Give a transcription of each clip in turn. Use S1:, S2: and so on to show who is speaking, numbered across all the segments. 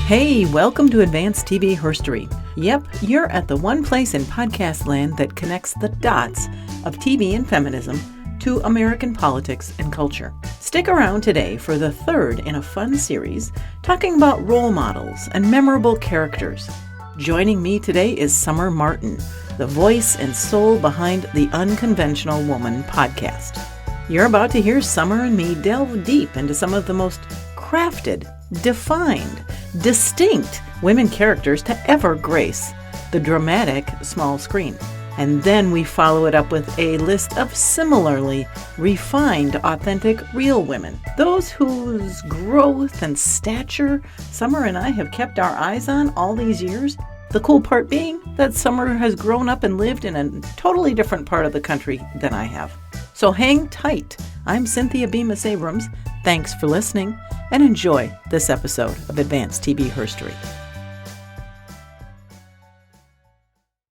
S1: Hey, welcome to Advanced TV Herstory. Yep, you're at the one place in podcast land that connects the dots of TV and feminism to American politics and culture. Stick around today for the third in a fun series talking about role models and memorable characters. Joining me today is Summer Martin, the voice and soul behind the Unconventional Woman podcast. You're about to hear Summer and me delve deep into some of the most crafted, defined, distinct women characters to ever grace the dramatic small screen. And then we follow it up with a list of similarly refined, authentic, real women. Those whose growth and stature Summer and I have kept our eyes on all these years. The cool part being that Summer has grown up and lived in a totally different part of the country than I have. So hang tight. I'm Cynthia Bemis Abrams. Thanks for listening and enjoy this episode of Advanced TV Herstory.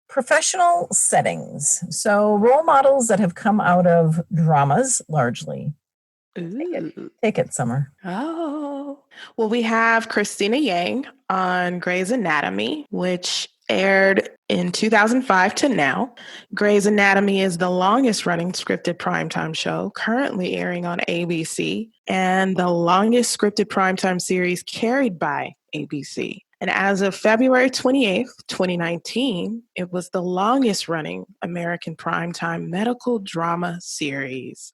S1: Professional settings. So role models that have come out of dramas largely. Take it, Summer.
S2: Oh, well, we have Christina Yang on Grey's Anatomy, which aired in 2005 to now. Grey's Anatomy is the longest running scripted primetime show currently airing on ABC and the longest scripted primetime series carried by ABC. And as of February 28th, 2019, it was the longest running American primetime medical drama series.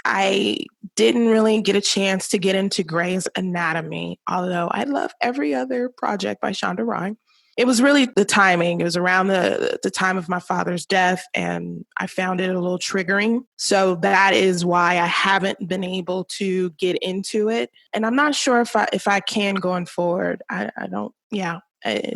S2: I didn't really get a chance to get into Grey's Anatomy, although I love every other project by Shonda Rhimes. It was really the timing. It was around the time of my father's death, and I found it a little triggering. So that is why I haven't been able to get into it. And I'm not sure if I can going forward. I don't, yeah.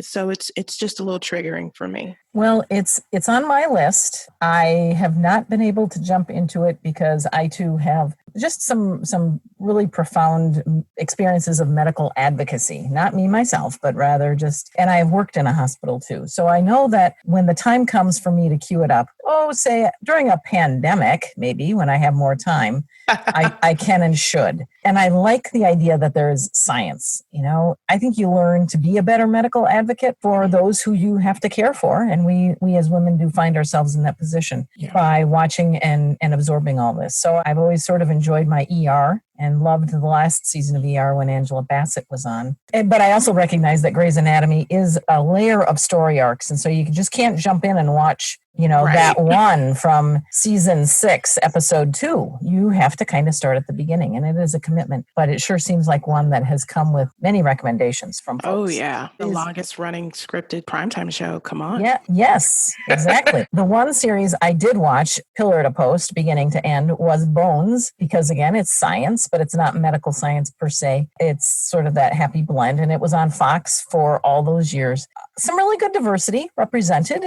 S2: So it's just a little triggering for me.
S1: Well, it's on my list. I have not been able to jump into it because I too have just some really profound experiences of medical advocacy. Not me myself, but rather just, and I've worked in a hospital too. So I know that when the time comes for me to queue it up, say during a pandemic, maybe when I have more time, I can and should. And I like the idea that there is science. You know, I think you learn to be a better medical advocate for those who you have to care for. And we as women do find ourselves in that position by watching and absorbing all this. So I've always sort of enjoyed my ER and loved the last season of ER when Angela Bassett was on. But I also recognize that Grey's Anatomy is a layer of story arcs. And so you just can't jump in and watch, that one from season 6, episode 2. You have to kind of start at the beginning, and it is a commitment. But it sure seems like one that has come with many recommendations from folks.
S2: Oh, yeah. The longest running scripted primetime show. Come on.
S1: Yeah. Yes, exactly. The one series I did watch, pillar to post, beginning to end, was Bones, because again, it's science, but it's not medical science per se. It's sort of that happy blend, and it was on Fox for all those years. Some really good diversity represented,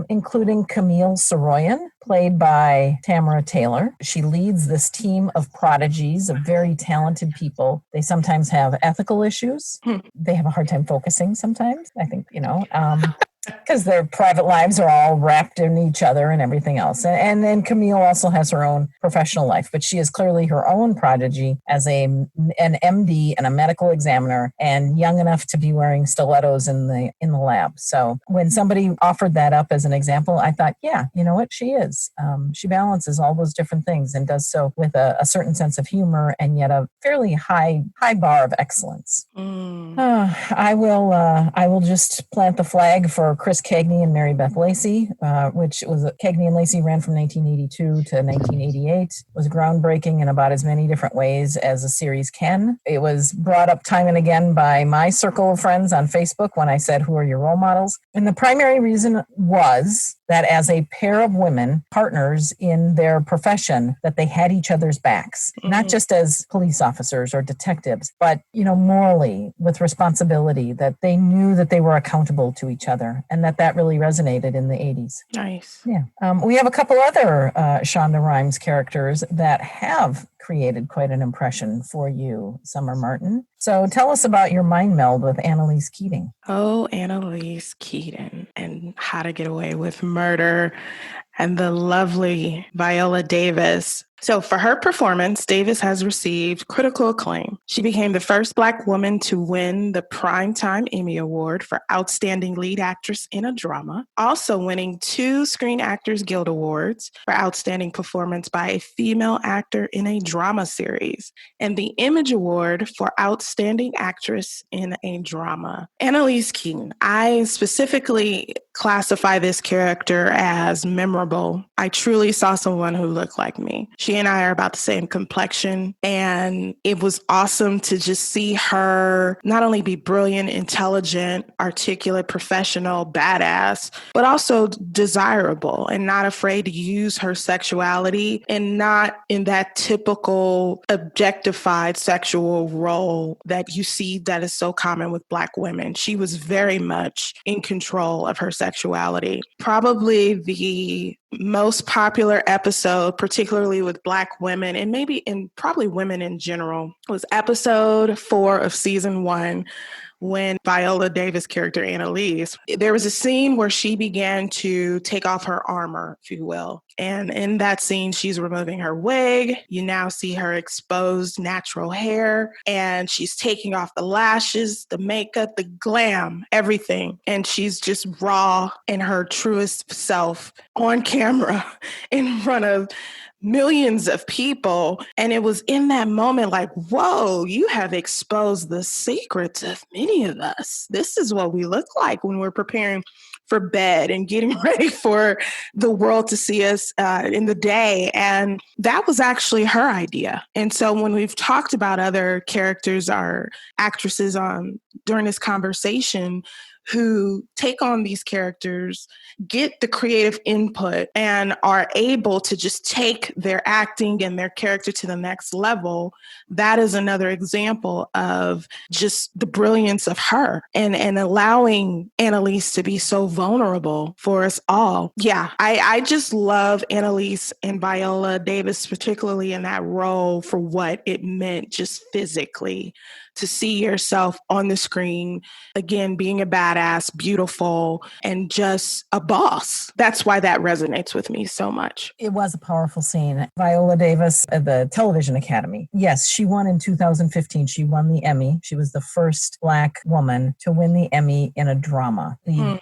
S1: including Camille Saroyan, played by Tamara Taylor. She leads this team of prodigies, of very talented people. They sometimes have ethical issues. They have a hard time focusing sometimes, I think, because their private lives are all wrapped in each other and everything else. And then Camille also has her own professional life, but she is clearly her own prodigy as an MD and a medical examiner, and young enough to be wearing stilettos in the lab. So when somebody offered that up as an example, I thought, yeah, you know what, she is. She balances all those different things and does so with a certain sense of humor and yet a fairly high bar of excellence. I will just plant the flag for Chris Cagney and MaryBeth Lacey, which was Cagney and Lacey ran from 1982 to 1988. Was groundbreaking in about as many different ways as a series can. It was brought up time and again by my circle of friends on Facebook when I said, "Who are your role models?" And the primary reason was that as a pair of women, partners in their profession, that they had each other's backs, not just as police officers or detectives, but, morally with responsibility, that they knew that they were accountable to each other, and that really resonated in the 80s.
S2: Nice.
S1: Yeah. We have a couple other Shonda Rhimes characters that have created quite an impression for you, Summer Martin. So tell us about your mind meld with AnnaLiese Keating.
S2: Oh, AnnaLiese Keating and How to Get Away with Murder and the lovely Viola Davis. So for her performance, Davis has received critical acclaim. She became the first Black woman to win the Primetime Emmy Award for Outstanding Lead Actress in a Drama, also winning 2 Screen Actors Guild Awards for Outstanding Performance by a Female Actor in a Drama Series, and the Image Award for Outstanding Actress in a Drama. AnnaLiese Keating. I specifically classify this character as memorable. I truly saw someone who looked like me. She and I are about the same complexion, and it was awesome to just see her not only be brilliant, intelligent, articulate, professional, badass, but also desirable and not afraid to use her sexuality and not in that typical objectified sexual role that you see that is so common with Black women. She was very much in control of her sexuality. Probably the most popular episode, particularly with Black women and probably women in general, was episode 4 of season 1, when Viola Davis' character, AnnaLiese, there was a scene where she began to take off her armor, if you will. And in that scene, she's removing her wig. You now see her exposed natural hair, and she's taking off the lashes, the makeup, the glam, everything. And she's just raw in her truest self on camera in front of millions of people. And it was in that moment like, whoa, you have exposed the secrets of many of us. This is what we look like when we're preparing for bed and getting ready for the world to see us in the day. And that was actually her idea. And so when we've talked about other characters or actresses during this conversation who take on these characters, get the creative input, and are able to just take their acting and their character to the next level, that is another example of just the brilliance of her and allowing AnnaLiese to be so vulnerable for us all. Yeah, I just love AnnaLiese and Viola Davis, particularly in that role, for what it meant just physically to see yourself on the screen, again, being a badass, beautiful, and just a boss. That's why that resonates with me so much.
S1: It was a powerful scene. Viola Davis at the Television Academy. Yes, she won in 2015. She won the Emmy. She was the first Black woman to win the Emmy in a drama, the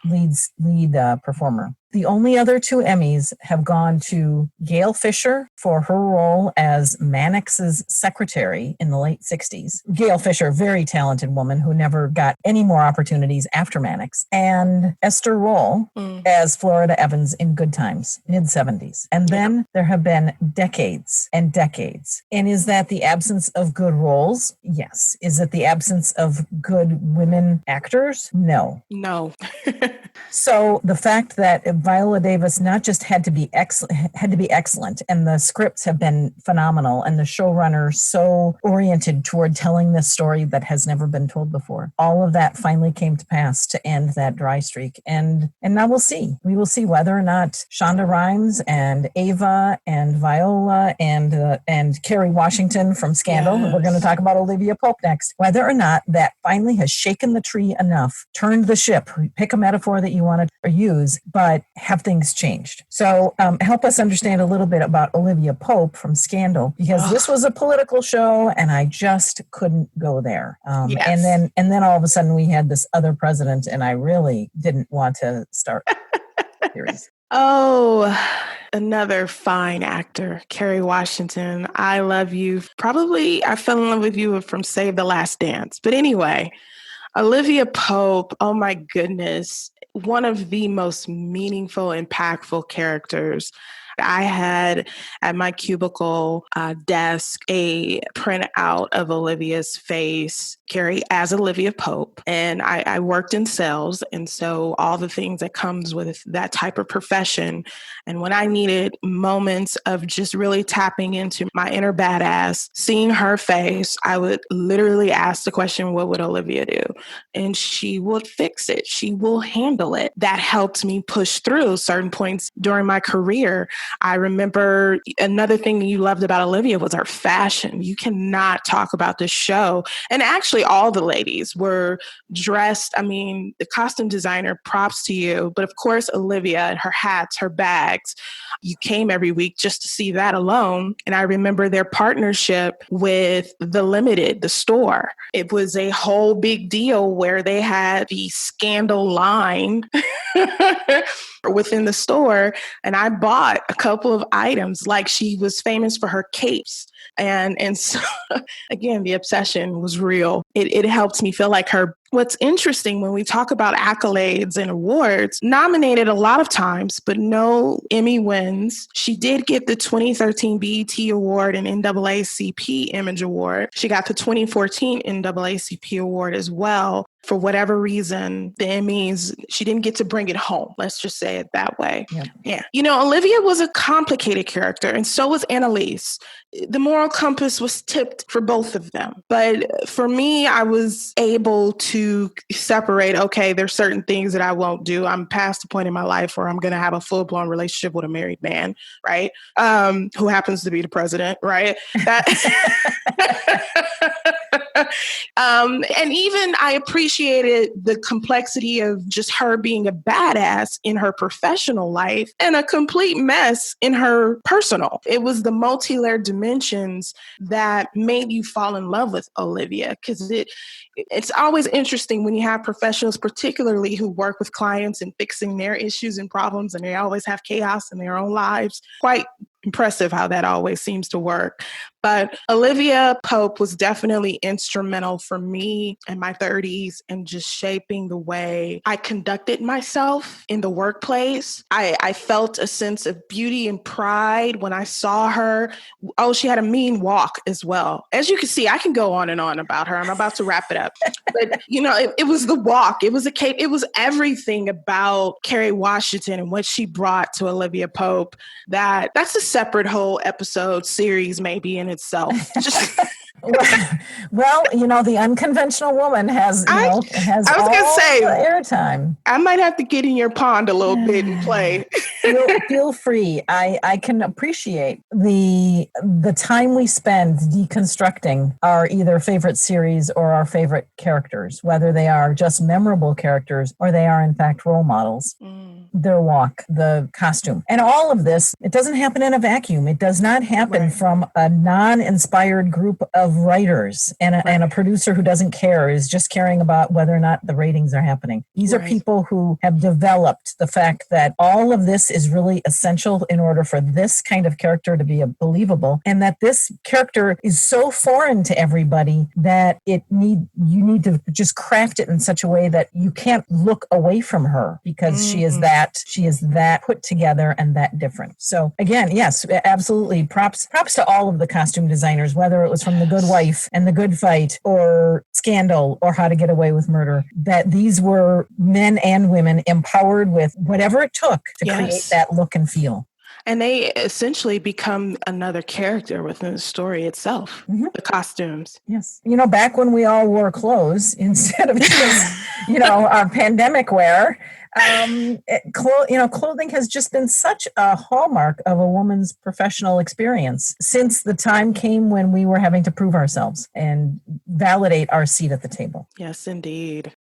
S1: lead performer. The only other 2 Emmys have gone to Gail Fisher for her role as Mannix's secretary in the late 60s. Gail Fisher, very talented woman who never got any more opportunities after Mannix. And Esther Roll as Florida Evans in Good Times, mid-70s. And then there have been decades and decades. And is that the absence of good roles? Yes. Is it the absence of good women actors? No.
S2: No.
S1: So the fact that Viola Davis not just had to be excellent, and the scripts have been phenomenal, and the showrunner so oriented toward telling this story that has never been told before. All of that finally came to pass to end that dry streak, and now we'll see. We will see whether or not Shonda Rhimes and Ava and Viola and Kerry Washington from Scandal. Yes. We're going to talk about Olivia Pope next. Whether or not that finally has shaken the tree enough, turned the ship. Pick a metaphor that you want to use, but have things changed? So help us understand a little bit about Olivia Pope from Scandal, because this was a political show and I just couldn't go there. Yes. And then all of a sudden we had this other president and I really didn't want to start series.
S2: Oh, another fine actor, Kerry Washington. I love you. Probably I fell in love with you from Save the Last Dance. But anyway, Olivia Pope, oh my goodness, one of the most meaningful, impactful characters. I had at my cubicle desk a printout of Olivia's face, Kerry as Olivia Pope. And I worked in sales. And so all the things that comes with that type of profession. And when I needed moments of just really tapping into my inner badass, seeing her face, I would literally ask the question, what would Olivia do? And she would fix it. She will handle it. That helped me push through certain points during my career. I remember another thing you loved about Olivia was her fashion. You cannot talk about this show. And actually all the ladies were dressed. I mean, the costume designer, props to you. But of course, Olivia and her hats, her bags, you came every week just to see that alone. And I remember their partnership with The Limited, the store. It was a whole big deal where they had the scandal line within the store. And I bought a couple of items, like she was famous for her capes. And so, again, the obsession was real. It helped me feel like her. What's interesting when we talk about accolades and awards, nominated a lot of times, but no Emmy wins. She did get the 2013 BET Award and NAACP Image Award. She got the 2014 NAACP Award as well. For whatever reason, the Emmys, she didn't get to bring it home. Let's just say it that way. Yeah. You know, Olivia was a complicated character, and so was AnnaLiese. The moral compass was tipped for both of them. But for me, I was able to separate, okay, there's certain things that I won't do. I'm past the point in my life where I'm going to have a full-blown relationship with a married man, right? Who happens to be the president, right? And even I appreciated the complexity of just her being a badass in her professional life and a complete mess in her personal. It was the multi-layered dimensions that made you fall in love with Olivia, because it's always interesting when you have professionals, particularly who work with clients and fixing their issues and problems, and they always have chaos in their own lives. Quite impressive how that always seems to work. But Olivia Pope was definitely instrumental for me in my 30s and just shaping the way I conducted myself in the workplace. I felt a sense of beauty and pride when I saw her. Oh, she had a mean walk as well. As you can see, I can go on and on about her. I'm about to wrap it up. But, you know, it was the walk. It was a cape. It was everything about Kerry Washington and what she brought to Olivia Pope. That's a separate whole episode series maybe in itself.
S1: Well, you know, the unconventional woman has all the airtime.
S2: I might have to get in your pond a little bit and play.
S1: Feel free. I can appreciate the time we spend deconstructing our either favorite series or our favorite characters, whether they are just memorable characters or they are in fact role models. Their walk, the costume, and all of this, it doesn't happen in a vacuum. It does not happen from a non-inspired group of writers and a producer who doesn't care, is just caring about whether or not the ratings are happening. These are people who have developed the fact that all of this is really essential in order for this kind of character to be believable, and that this character is so foreign to everybody that you need to just craft it in such a way that you can't look away from her, because she is that put together and that different. So again, yes, absolutely. Props to all of the costume designers, whether it was from The Good Wife and The Good Fight or Scandal or How to Get Away with Murder, that these were men and women empowered with whatever it took to create that look and feel.
S2: And they essentially become another character within the story itself, the costumes.
S1: Yes. You know, back when we all wore clothes instead of just, our pandemic wear, clothing has just been such a hallmark of a woman's professional experience since the time came when we were having to prove ourselves and validate our seat at the table.
S2: Yes, indeed.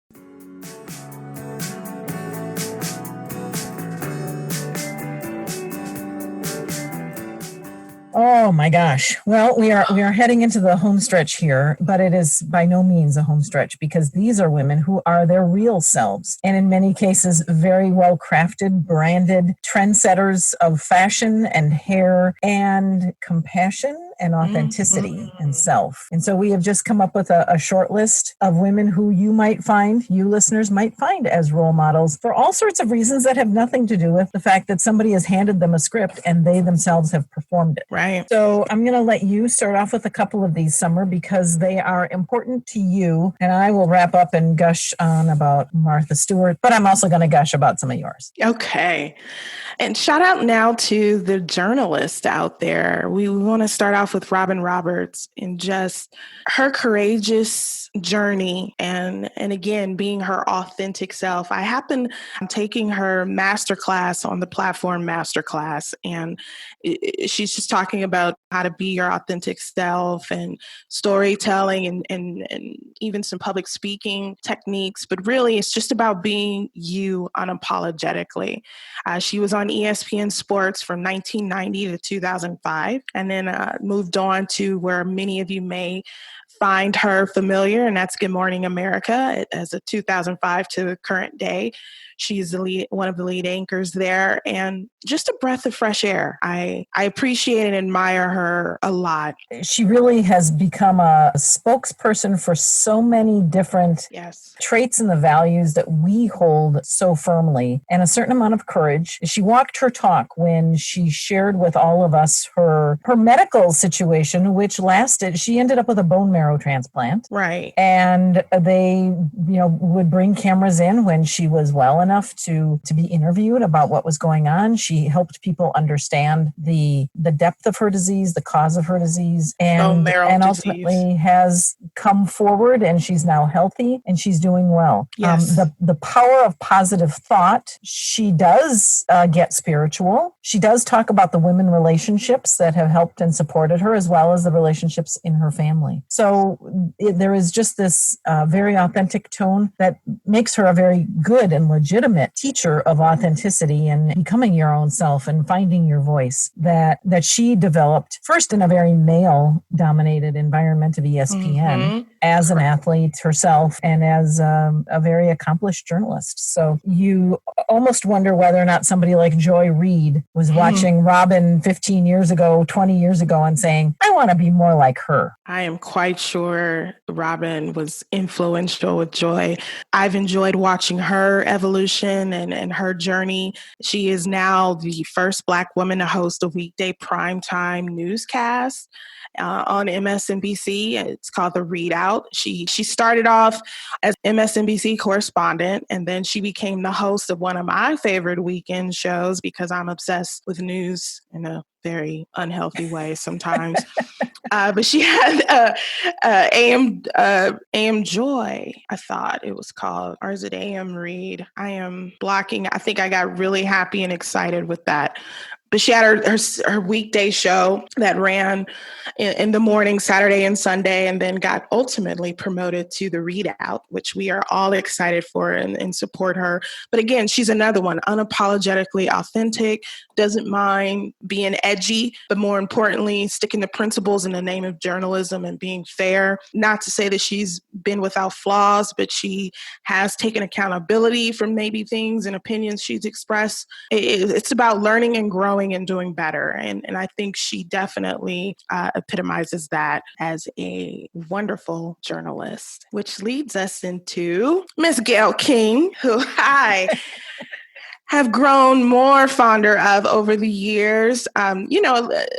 S1: Oh my gosh. Well, we are heading into the home stretch here, but it is by no means a home stretch, because these are women who are their real selves, and in many cases very well crafted, branded trendsetters of fashion and hair and compassion and authenticity and self. And so we have just come up with a short list of women who you listeners might find as role models for all sorts of reasons that have nothing to do with the fact that somebody has handed them a script and they themselves have performed it.
S2: Right.
S1: So I'm going to let you start off with a couple of these, Summer, because they are important to you. And I will wrap up and gush on about Martha Stewart, but I'm also going to gush about some of yours.
S2: Okay. And shout out now to the journalists out there. We want to start off off with Robin Roberts and just her courageous journey and again, being her authentic self. I'm taking her masterclass on the platform Masterclass, and she's just talking about how to be your authentic self and storytelling and even some public speaking techniques. But really, it's just about being you unapologetically. She was on ESPN Sports from 1990 to 2005, and then moved on to where many of you may find her familiar, and that's Good Morning America as a 2005 to the current day. She's one of the lead anchors there, and just a breath of fresh air. I appreciate and admire her a lot.
S1: She really has become a spokesperson for so many different traits and the values that we hold so firmly, and a certain amount of courage. She walked her talk when she shared with all of us her medical situation, which lasted. She ended up with a bone marrow transplant.
S2: Right.
S1: And they, would bring cameras in when she was well enough to be interviewed about what was going on. She helped people understand the depth of her disease, the cause of her disease, and ultimately has come forward, and she's now healthy and she's doing well.
S2: Yes.
S1: The power of positive thought. She does get spiritual. She does talk about the women relationships that have helped and supported her, as well as the relationships in her family. So there is just this very authentic tone that makes her a very good and legitimate teacher of authenticity and becoming your own self and finding your voice that she developed first in a very male-dominated environment of ESPN as an athlete herself and as a very accomplished journalist. So you almost wonder whether or not somebody like Joy Reid was watching Robin 15 years ago, 20 years ago, and saying, I want to be more like her.
S2: I am quite sure Robin was influential with Joy. I've enjoyed watching her evolution and her journey. She is now the first Black woman to host a weekday primetime newscast on MSNBC. It's called the Reid Out. She started off as MSNBC correspondent, and then she became the host of one of my favorite weekend shows because I'm obsessed with news in a very unhealthy way sometimes. But she had AM Joy, I thought it was called, or is it AM Reid? I am blocking. I think I got really happy and excited with that. But she had her weekday show that ran in the morning, Saturday and Sunday, and then got ultimately promoted to the Reid Out, which we are all excited for and support her. But again, she's another one, unapologetically authentic, doesn't mind being edgy, but more importantly, sticking to principles in the name of journalism and being fair. Not to say that she's been without flaws, but she has taken accountability for maybe things and opinions she's expressed. It's about learning and growing and doing better. And I think she definitely epitomizes that as a wonderful journalist, which leads us into Miss Gayle King, who I have grown more fonder of over the years.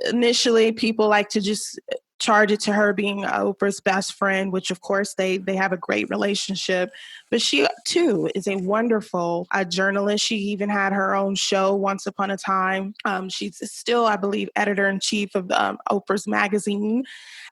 S2: Initially people like to just charge it to her being Oprah's best friend, which of course they have a great relationship. But she too is a wonderful journalist. She even had her own show once upon a time. She's still, I believe, editor-in-chief of Oprah's magazine.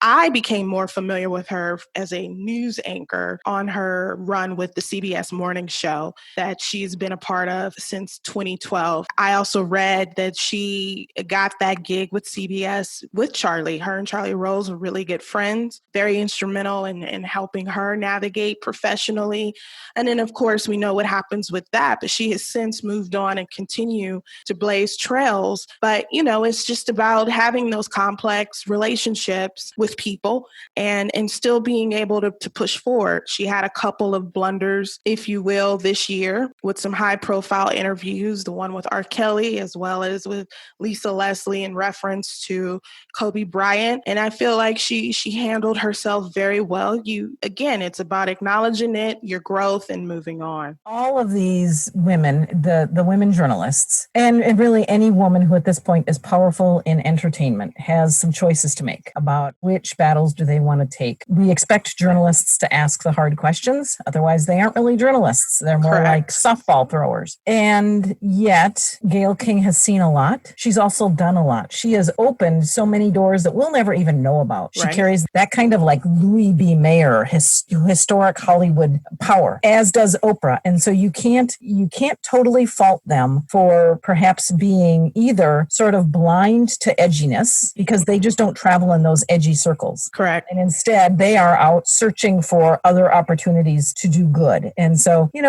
S2: I became more familiar with her as a news anchor on her run with the CBS Morning Show that she's been a part of since 2012. I also read that she got that gig with CBS with Charlie. Her and Charlie Rose were really good friends, very instrumental in helping her navigate professionally. And then, of course, we know what happens with that, but she has since moved on and continue to blaze trails. But, it's just about having those complex relationships with people and still being able to push forward. She had a couple of blunders, if you will, this year with some high profile interviews, the one with R. Kelly, as well as with Lisa Leslie in reference to Kobe Bryant. And I feel feel like she handled herself very well. Again, it's about acknowledging it, your growth, and moving on.
S1: All of these women, the women journalists, and really any woman who at this point is powerful in entertainment has some choices to make about which battles do they want to take. We expect journalists to ask the hard questions. Otherwise, they aren't really journalists. They're more like softball throwers. And yet, Gayle King has seen a lot. She's also done a lot. She has opened so many doors that we'll never even know about. She carries that kind of like Louis B. Mayer, historic Hollywood power, as does Oprah. And so you can't totally fault them for perhaps being either sort of blind to edginess because they just don't travel in those edgy circles.
S2: Correct.
S1: And instead they are out searching for other opportunities to do good. And so, in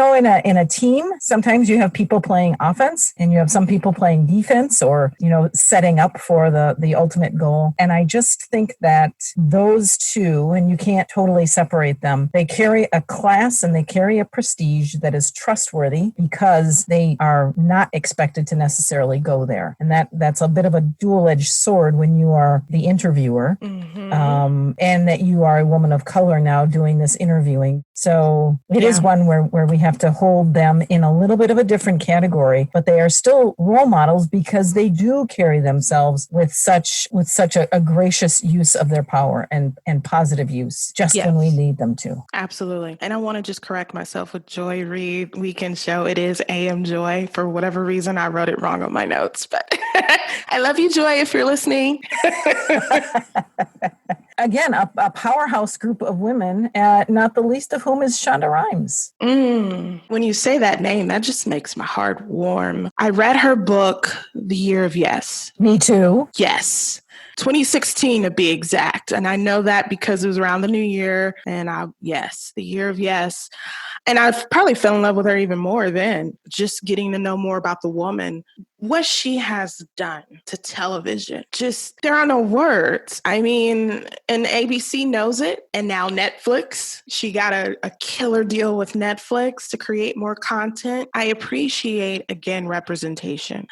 S1: a team, sometimes you have people playing offense and you have some people playing defense or, setting up for the ultimate goal. And I just think that those two, and you can't totally separate them, they carry a class and they carry a prestige that is trustworthy because they are not expected to necessarily go there. And that's a bit of a dual-edged sword when you are the interviewer, and that you are a woman of color now doing this interviewing. So it is one where we have to hold them in a little bit of a different category, but they are still role models because they do carry themselves with such a gracious use of their power and positive use just when we need them to.
S2: Absolutely. And I want to just correct myself with Joy Reid Weekend Show. It is AM Joy. For whatever reason, I wrote it wrong on my notes, but I love you, Joy, if you're listening.
S1: Again, a powerhouse group of women, not the least of whom is Shonda Rhimes.
S2: When you say that name, that just makes my heart warm. I read her book, The Year of Yes.
S1: Me too.
S2: Yes. 2016 to be exact. And I know that because it was around the new year. And The Year of Yes. And I probably fell in love with her even more then, just getting to know more about the woman, what she has done to television. Just, there are no words. I mean, and ABC knows it. And now Netflix, she got a killer deal with Netflix to create more content. I appreciate, again, representation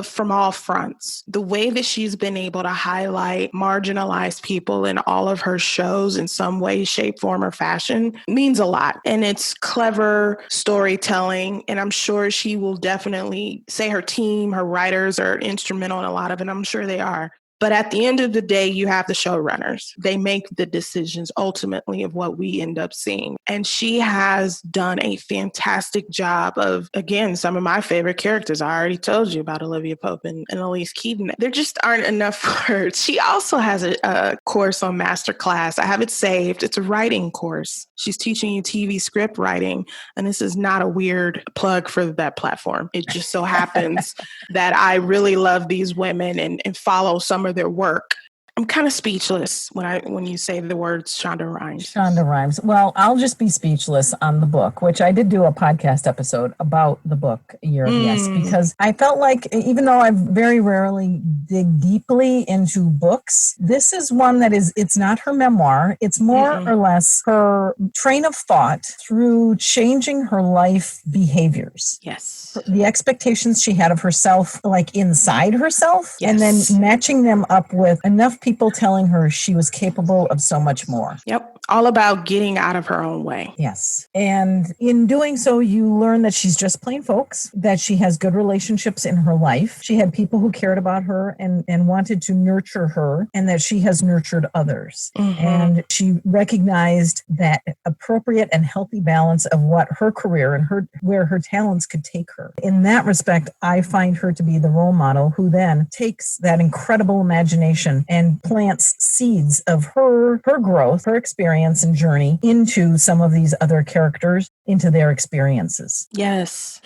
S2: from all fronts. The way that she's been able to highlight marginalized people in all of her shows in some way, shape, form, or fashion means a lot. And it's clever storytelling. And I'm sure she will definitely say her team, her writers are instrumental in a lot of it. I'm sure they are. But at the end of the day, you have the showrunners. They make the decisions ultimately of what we end up seeing. And she has done a fantastic job of, again, some of my favorite characters. I already told you about Olivia Pope and AnnaLiese Keating. There just aren't enough words. She also has a course on Masterclass. I have it saved. It's a writing course. She's teaching you TV script writing. And this is not a weird plug for that platform. It just so happens that I really love these women and follow some of their work. I'm kind of speechless when you say the words Shonda Rhimes.
S1: Shonda Rhimes. Well, I'll just be speechless on the book, which I did do a podcast episode about the book, Year of Yes, because I felt like even though I very rarely dig deeply into books, this is one that it's not her memoir. It's more or less her train of thought through changing her life behaviors.
S2: Yes.
S1: The expectations she had of herself, like inside herself, and then matching them up with enough people telling her she was capable of so much more.
S2: Yep. All about getting out of her own way.
S1: Yes. And in doing so, you learn that she's just plain folks, that she has good relationships in her life. She had people who cared about her and wanted to nurture her, and that she has nurtured others. And she recognized that appropriate and healthy balance of what her career and where her talents could take her. In that respect, I find her to be the role model who then takes that incredible imagination and plants seeds of her growth, her experience and journey into some of these other characters, into their experiences.
S2: Yes.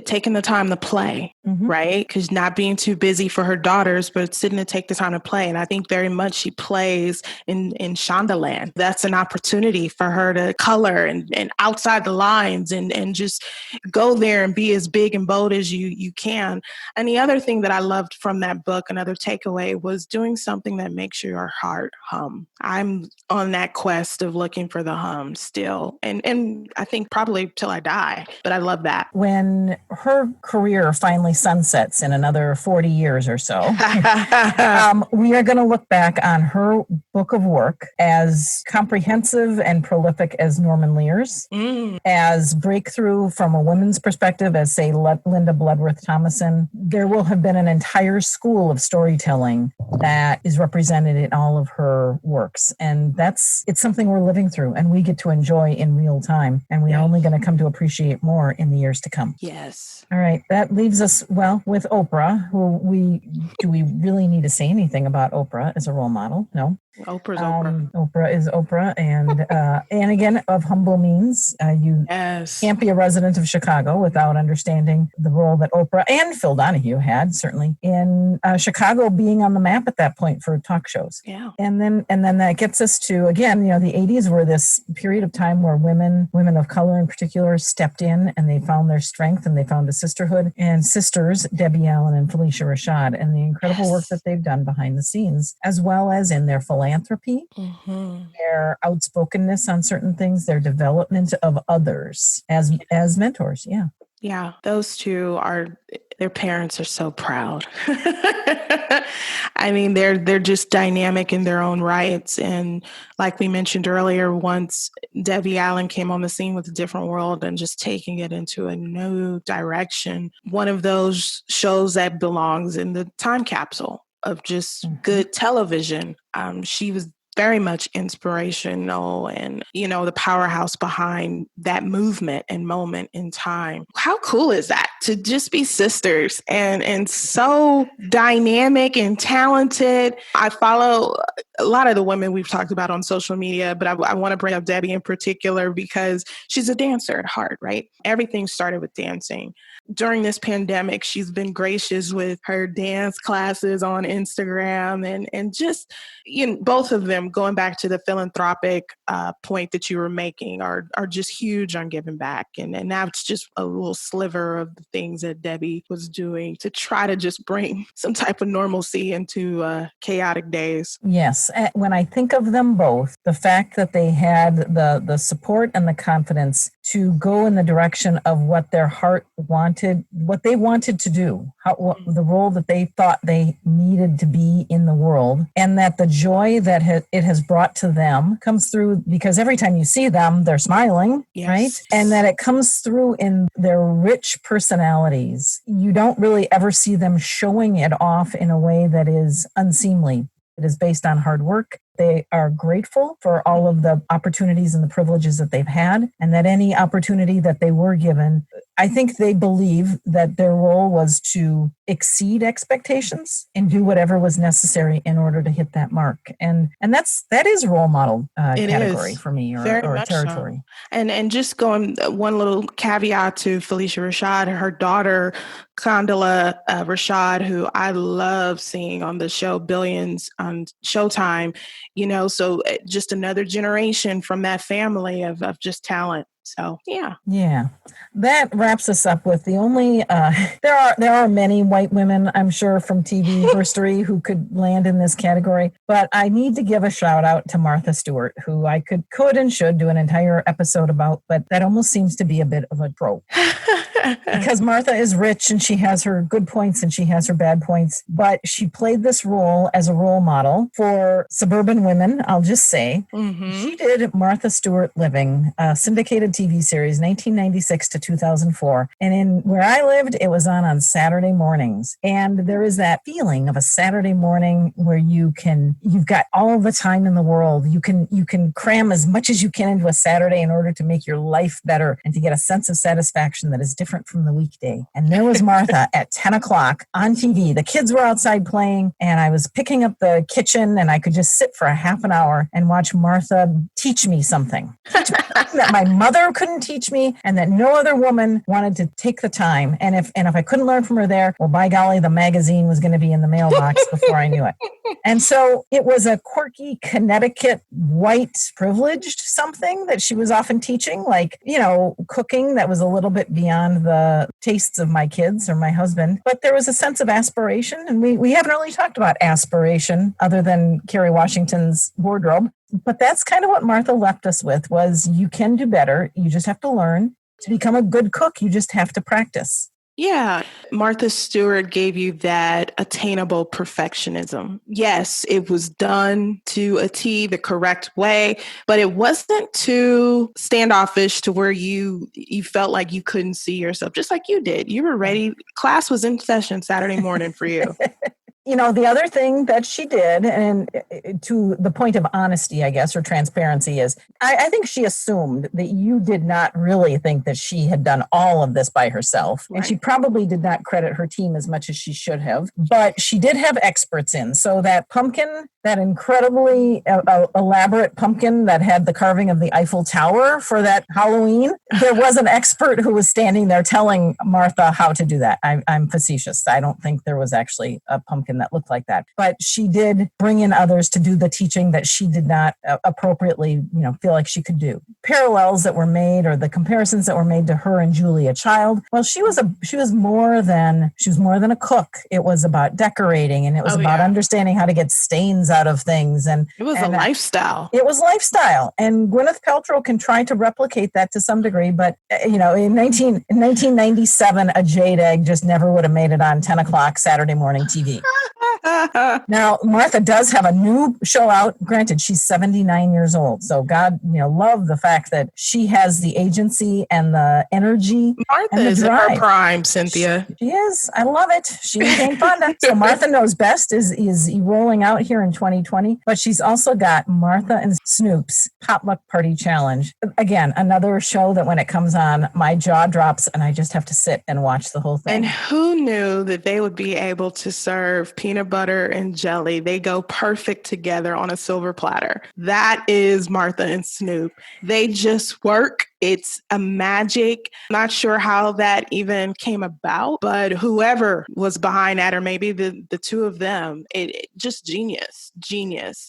S2: Taking the time to play, right? Because not being too busy for her daughters, but sitting to take the time to play. And I think very much she plays in Shondaland. That's an opportunity for her to color and outside the lines and just go there and be as big and bold as you can. And the other thing that I loved from that book, another takeaway, was doing something that makes your heart hum. I'm on that quest of looking for the hum still. And I think probably till I die, but I love that.
S1: When her career finally sunsets in another 40 years or so, we are going to look back on her book of work as comprehensive and prolific as Norman Lear's, as breakthrough from a women's perspective as, say, Linda Bloodworth Thomason. There will have been an entire school of storytelling that is represented in all of her works. And it's something we're living through and we get to enjoy in real time. And we're only going to come to appreciate more in the years to come.
S2: Yes.
S1: All right. That leaves us, with Oprah, do we really need to say anything about Oprah as a role model? No.
S2: Oprah's Oprah.
S1: Oprah is Oprah. And again, of humble means, you can't be a resident of Chicago without understanding the role that Oprah and Phil Donahue had, certainly, in Chicago being on the map at that point for talk shows.
S2: Yeah.
S1: And then that gets us to, again, the 80s were this period of time where women of color in particular, stepped in and they found their strength and they found a sisterhood, and sisters, Debbie Allen and Felicia Rashad, and the incredible work that they've done behind the scenes, as well as in their philanthropy, their outspokenness on certain things, their development of others as mentors. Yeah.
S2: Yeah. Those two their parents are so proud. I mean, they're just dynamic in their own rights. And like we mentioned earlier, once Debbie Allen came on the scene with A Different World and just taking it into a new direction, one of those shows that belongs in the time capsule of just good television. She was very much inspirational and, the powerhouse behind that movement and moment in time. How cool is that to just be sisters and so dynamic and talented? I follow a lot of the women we've talked about on social media, but I want to bring up Debbie in particular because she's a dancer at heart, right? Everything started with dancing. During this pandemic, she's been gracious with her dance classes on Instagram and just, both of them, going back to the philanthropic point that you were making, are just huge on giving back. And now it's just a little sliver of the things that Debbie was doing to try to just bring some type of normalcy into chaotic days.
S1: Yes. When I think of them both, the fact that they had the support and the confidence to go in the direction of what their heart wanted, what they wanted to do, the role that they thought they needed to be in the world, and that the joy that it has brought to them comes through, because every time you see them, they're smiling, right? And that it comes through in their rich personalities. You don't really ever see them showing it off in a way that is unseemly. It is based on hard work. They are grateful for all of the opportunities and the privileges that they've had, and that any opportunity that they were given, I think they believe that their role was to exceed expectations and do whatever was necessary in order to hit that mark. And that is role model category for me, or territory.
S2: So. And just going one little caveat to Felicia Rashad, her daughter, Condola Rashad, who I love seeing on the show Billions on Showtime, so just another generation from that family of just talent. So, yeah.
S1: Yeah. That wraps us up with the only, there are many white women, I'm sure, from TV history who could land in this category, but I need to give a shout out to Martha Stewart, who I could and should do an entire episode about, but that almost seems to be a bit of a trope. Because Martha is rich and she has her good points and she has her bad points, but she played this role as a role model for suburban women, I'll just say. She did Martha Stewart Living, a syndicated TV series, 1996 to 2004. And in where I lived, it was on Saturday mornings. And there is that feeling of a Saturday morning where you've got all the time in the world. You can cram as much as you can into a Saturday in order to make your life better and to get a sense of satisfaction that is different from the weekday. And there was Martha at 10 o'clock on TV. The kids were outside playing and I was picking up the kitchen and I could just sit for a half an hour and watch Martha teach me something that my mother couldn't teach me and that no other woman wanted to take the time. And if I couldn't learn from her there, well, by golly, the magazine was going to be in the mailbox before I knew it. And so it was a quirky Connecticut white privileged something that she was often teaching, like, cooking that was a little bit beyond have the tastes of my kids or my husband, but there was a sense of aspiration. And we haven't really talked about aspiration other than Kerry Washington's wardrobe. But that's kind of what Martha left us with was you can do better. You just have to learn. To become a good cook, you just have to practice.
S2: Yeah. Martha Stewart gave you that attainable perfectionism. Yes, it was done to a T the correct way, but it wasn't too standoffish to where you felt like you couldn't see yourself, just like you did. You were ready. Class was in session Saturday morning for you.
S1: You know, the other thing that she did, and to the point of honesty, I guess, or transparency, is I think she assumed that you did not really think that she had done all of this by herself.
S2: Right.
S1: And she probably did not credit her team as much as she should have. But she did have experts in. So that pumpkin, that incredibly elaborate pumpkin that had the carving of the Eiffel Tower for that Halloween, there was an expert who was standing there telling Martha how to do that. I'm facetious. I don't think there was actually a pumpkin that looked like that. But she did bring in others to do the teaching that she did not appropriately, feel like she could do. Parallels that were made or the comparisons that were made to her and Julia Child. Well, she was more than a cook. It was about decorating, and it was about understanding how to get stains out of things. And
S2: it was a lifestyle.
S1: It was lifestyle. And Gwyneth Paltrow can try to replicate that to some degree. But, in 1997, a jade egg just never would have made it on 10 o'clock Saturday morning TV. Now, Martha does have a new show out. Granted, she's 79 years old. So God, love the fact that she has the agency and the energy.
S2: Martha
S1: and the
S2: is in
S1: drive.
S2: her prime, Cynthia.
S1: She is. I love it. She became Fonda. So Martha Knows Best is rolling out here in 2020. But she's also got Martha and Snoops Potluck Party Challenge. Again, another show that when it comes on, my jaw drops and I just have to sit and watch the whole thing.
S2: And who knew that they would be able to serve peanut butter and jelly? They go perfect together on a silver platter. That is Martha and Snoop. They just work. It's a magic. Not sure how that even came about, but whoever was behind that, or maybe the two of them, it just genius.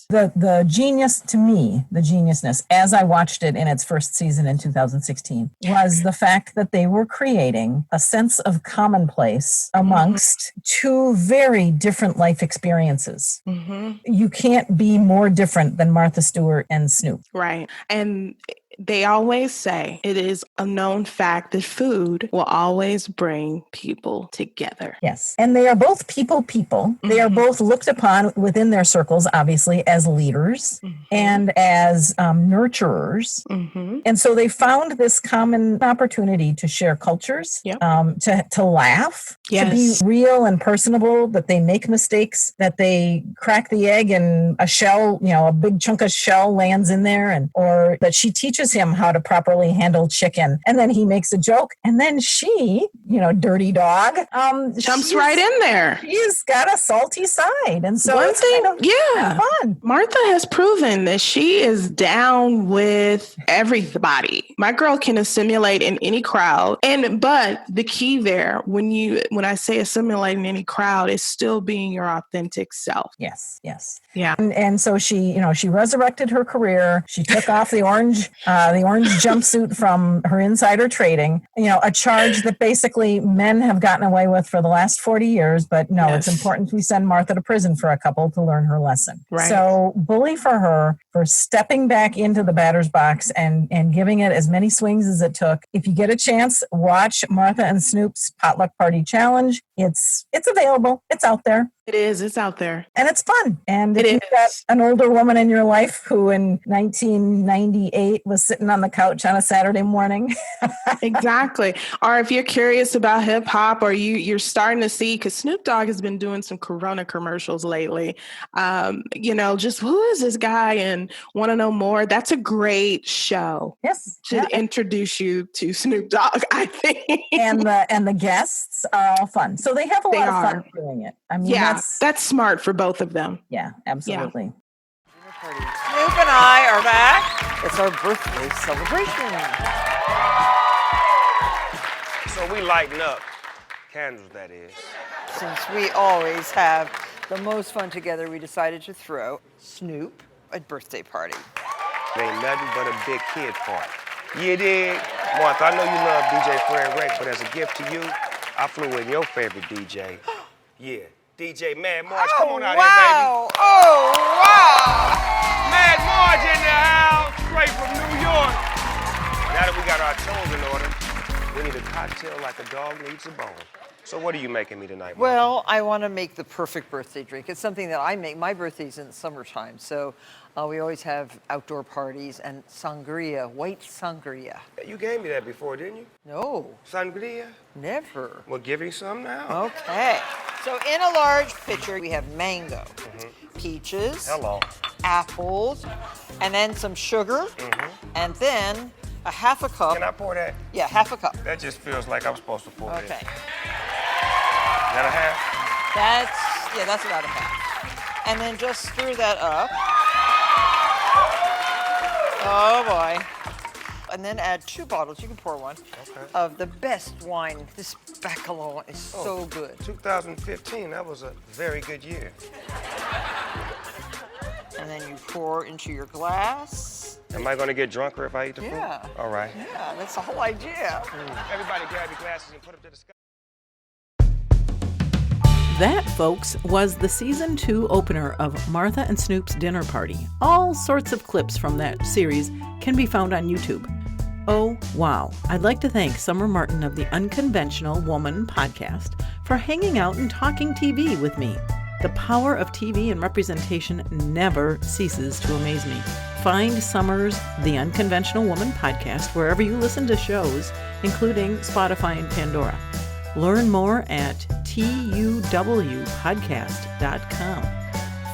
S1: The genius to me, the geniusness, as I watched it in its first season in 2016, was the fact that they were creating a sense of commonplace amongst two very different life experiences.
S2: Mm-hmm.
S1: You can't be more different than Martha Stewart and Snoop.
S2: Right. And they always say it is a known fact that food will always bring people together.
S1: Yes. And they are both people. Mm-hmm. They are both looked upon within their circles, obviously, as leaders and as nurturers. Mm-hmm. And so they found this common opportunity to share cultures, to laugh, to be real and personable, that they make mistakes, that they crack the egg and a shell, a big chunk of shell lands in there, or that she teaches him how to properly handle chicken. And then he makes a joke. And then she, dirty dog,
S2: jumps right in there.
S1: She's got a salty side. And so
S2: it's kind of
S1: fun.
S2: Martha has proven that she is down with everybody. My girl can assimilate in any crowd. But the key there, when I say assimilate in any crowd, is still being your authentic self.
S1: Yes.
S2: Yeah.
S1: And so she resurrected her career. She took off the orange jumpsuit from her insider trading, a charge that basically men have gotten away with for the last 40 years. But no, It's important we send Martha to prison for a couple to learn her lesson.
S2: Right.
S1: So bully for her for stepping back into the batter's box and giving it as many swings as it took. If you get a chance, watch Martha and Snoop's Potluck Party Challenge. It's available. It's out there.
S2: It is. It's out there.
S1: And it's fun. And if you've got an older woman in your life who in 1998 was sitting on the couch on a Saturday morning.
S2: Exactly. Or if you're curious about hip hop, or you're starting to see, because Snoop Dogg has been doing some Corona commercials lately, just who is this guy and want to know more. That's a great show.
S1: Yes.
S2: To introduce you to Snoop Dogg, I think.
S1: And the guests are all fun. So they have a lot of fun doing it. I mean,
S2: that's smart for both of them.
S1: Yeah, absolutely.
S3: Yeah. Snoop and I are back. It's our birthday celebration.
S4: So we lighten up. Candles, that is.
S3: Since we always have the most fun together, we decided to throw Snoop a birthday party.
S4: It ain't nothing but a big kid party. You dig? Martha, I know you love DJ Fred Rick, but as a gift to you, I flew in your favorite DJ. Yeah, DJ Mad Marge. Come on out here, baby.
S3: Oh, wow!
S4: Mad Marge in the house, straight from New York. Now that we got our toes in order, we need a cocktail like a dog needs a bone. So what are you making me tonight, Martha?
S3: Well, I want to make the perfect birthday drink. It's something that I make. My birthday's in the summertime, so we always have outdoor parties and sangria, white sangria.
S4: You gave me that before, didn't you?
S3: No,
S4: Sangria?
S3: never.
S4: Well, give me some now.
S3: Okay. So in a large pitcher, we have mango, peaches,
S4: Hello.
S3: apples, and then some sugar, and then a half a cup.
S4: Can I pour that?
S3: Yeah, half a cup.
S4: That just feels like I'm supposed to pour it.
S3: Okay.
S4: Is that a half?
S3: That's about a half. And then just stir that up. Oh boy. And then add 2 bottles, you can pour one, of the best wine. This Bacalao is so good.
S4: 2015, that was a very good year.
S3: And then you pour into your glass.
S4: Am I gonna get drunker if I eat the food?
S3: Yeah.
S4: All right.
S3: Yeah, that's the whole idea.
S4: Everybody grab your glasses and put them to the sky.
S5: That, folks, was the season 2 opener of Martha and Snoop's Dinner Party. All sorts of clips from that series can be found on YouTube. Oh, wow. I'd like to thank Summer Martin of the Unconventional Woman podcast for hanging out and talking TV with me. The power of TV and representation never ceases to amaze me. Find Summer's The Unconventional Woman podcast wherever you listen to shows, including Spotify and Pandora. Learn more at tuwpodcast.com.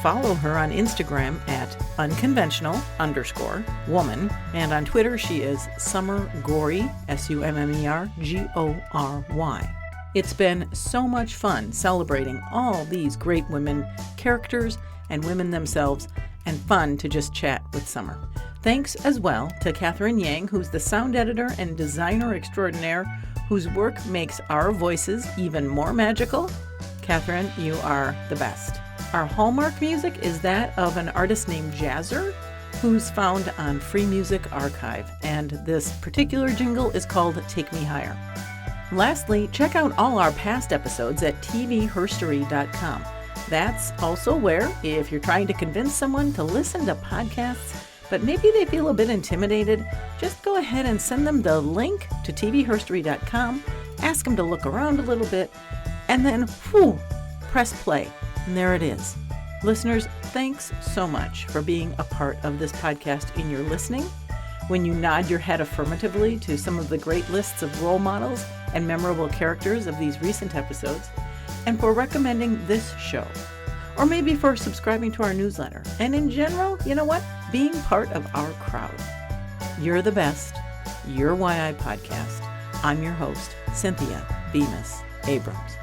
S5: Follow her on Instagram at unconventional_woman, and on Twitter she is Summer Gory, SUMMERGORY. It's been so much fun celebrating all these great women, characters, and women themselves, and fun to just chat with Summer. Thanks as well to Catherine Yang, who's the sound editor and designer extraordinaire, whose work makes our voices even more magical. Catherine, you are the best. Our hallmark music is that of an artist named Jazzer, who's found on Free Music Archive, and this particular jingle is called Take Me Higher. Lastly, check out all our past episodes at tvherstory.com. That's also where, if you're trying to convince someone to listen to podcasts, but maybe they feel a bit intimidated, just go ahead and send them the link to tvherstory.com, ask them to look around a little bit, and then, press play. And there it is. Listeners, thanks so much for being a part of this podcast in your listening, when you nod your head affirmatively to some of the great lists of role models and memorable characters of these recent episodes, and for recommending this show, or maybe for subscribing to our newsletter, and in general, you know what, being part of our crowd. You're the best. Your YI podcast. I'm your host, Cynthia Bemis Abrams.